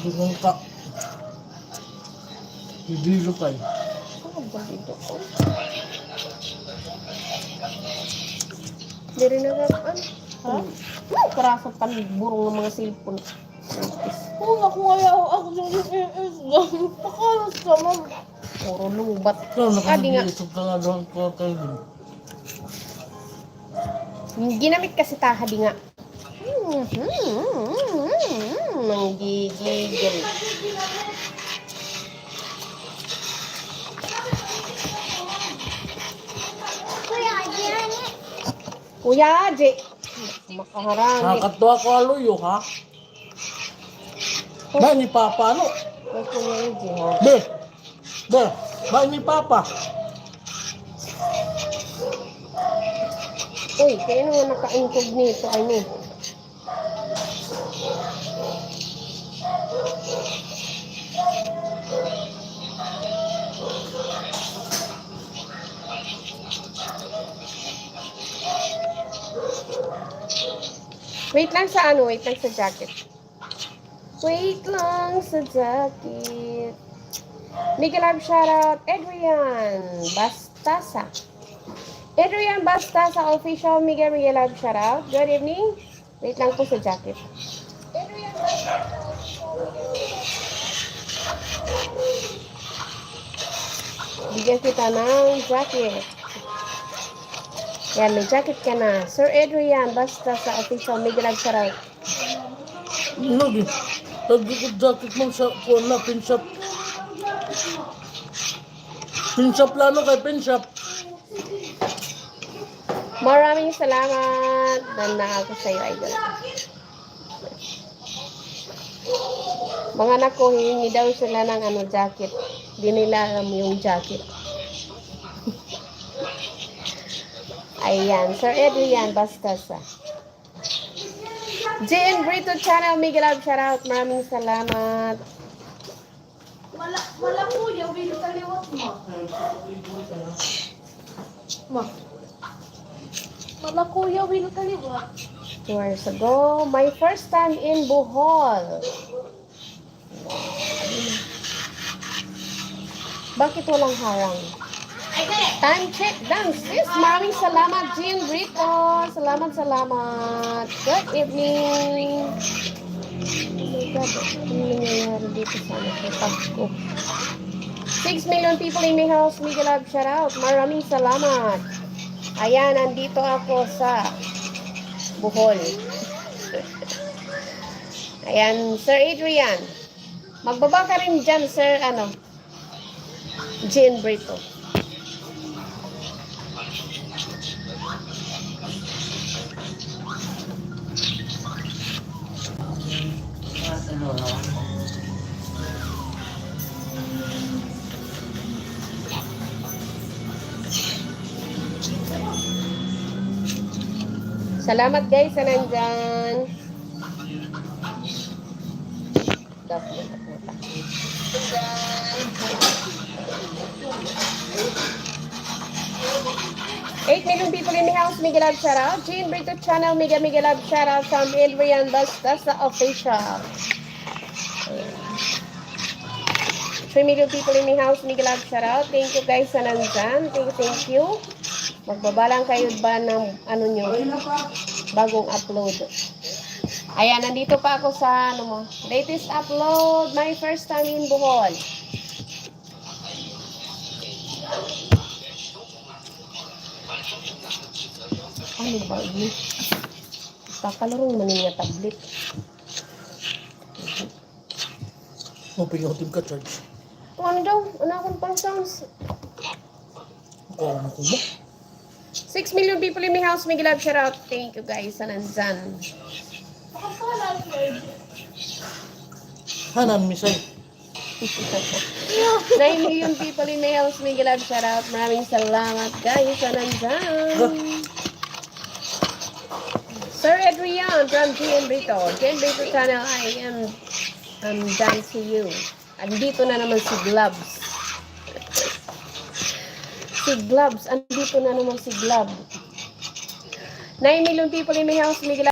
Dungan ka. Bibilo pa eh. Ano ba dito ko? Hindi rin nagkakaan. Ha? Karasap panigburong ng mga cellphone. Oo, naku ako sa DSS. Pakalas ka, ma'am. Puro lubat. Ikaw, Di nga. nakapag-iisip ka nga doon ko kayo din. Ginamit kasi taha di nga. Nanggigigil. Kuya Aje. Makaharang. Nakakatuwa ko aluyo, ha? Ba, ni Papa, ano? Ay, Kuya Aje, ha? Be! Be! Ba, ni Papa? Uy, kaya naman naka-incognito. Ay, no. Wait lang sa ano? Wait lang sa jacket. Wait lang sa jacket. Miguel Lab shoutout. Adrian Bastasa. Adrian Bastasa official. Miguel Lab shoutout. Good evening. Wait lang po sa jacket. Adrian Bastasa. Bigyan kita ng jacket. Yan, may jacket ka na. Sir Adrian, basta sa official Miguel Agsaral. Lagi. Lagi ko jacket mo sa kuwan na, pinshop. Pinshop lano kay pinshop. Maraming salamat. Dana ako sa iyo, idol. Mga anak ko, hihingi daw sila ng jacket. Di nila alam yung jacket. Ayan, Sir Adrian, basta sa JN Brito Channel, Miguel Ab, shoutout. Maraming salamat. Wala kuya, wili kaliwat mo. Ma. Wala kuya, wili kaliwat. 2 years ago, my first time in Bohol. Bakit walang harang? Time check, dance. Sis, maraming salamat, Jean Brito. Salamat. Good evening. Oh my God, ano nangyayari dito sa pag ko? 6 million people in my house. Miguel Lab, shout out. Maraming salamat. Ayan, nandito ako sa Bohol. Ayan, Sir Adrian. Magbaba ka rin dyan, Sir, Jean Brito. Salamat guys sa nandyan. Eight million people in the house. Miguel Lab shoutout. Jean Brito Channel. Miguel Lab shoutout from Adrian Bastasa official. 3 million people in the house. Miguel Lab shoutout. Thank you guys sa nandyan. Thank you. Magbabalang kayo ba ng nyo, bagong upload. Ayan, nandito pa ako sa latest upload, my first time in Bohol. Ano ba ini? Kakalaro man niya tablet. Mapingaw ka, Charge. Ano daw? Ano akong pang sounds? Ako ba? 6 million people in my house. Miguel Lab, shout out. Thank you guys sa nandyan. Hanan, misay. 9 million people in my house. Miguel Lab, shout out. Maraming salamat guys sa nandyan. Sir Adrian from GN Brito. GN Brito Channel, I'm done to you. Andito na naman si Gloves. Si Gloves. Andito na naman si Gloves. 9 million people in my house. Miguel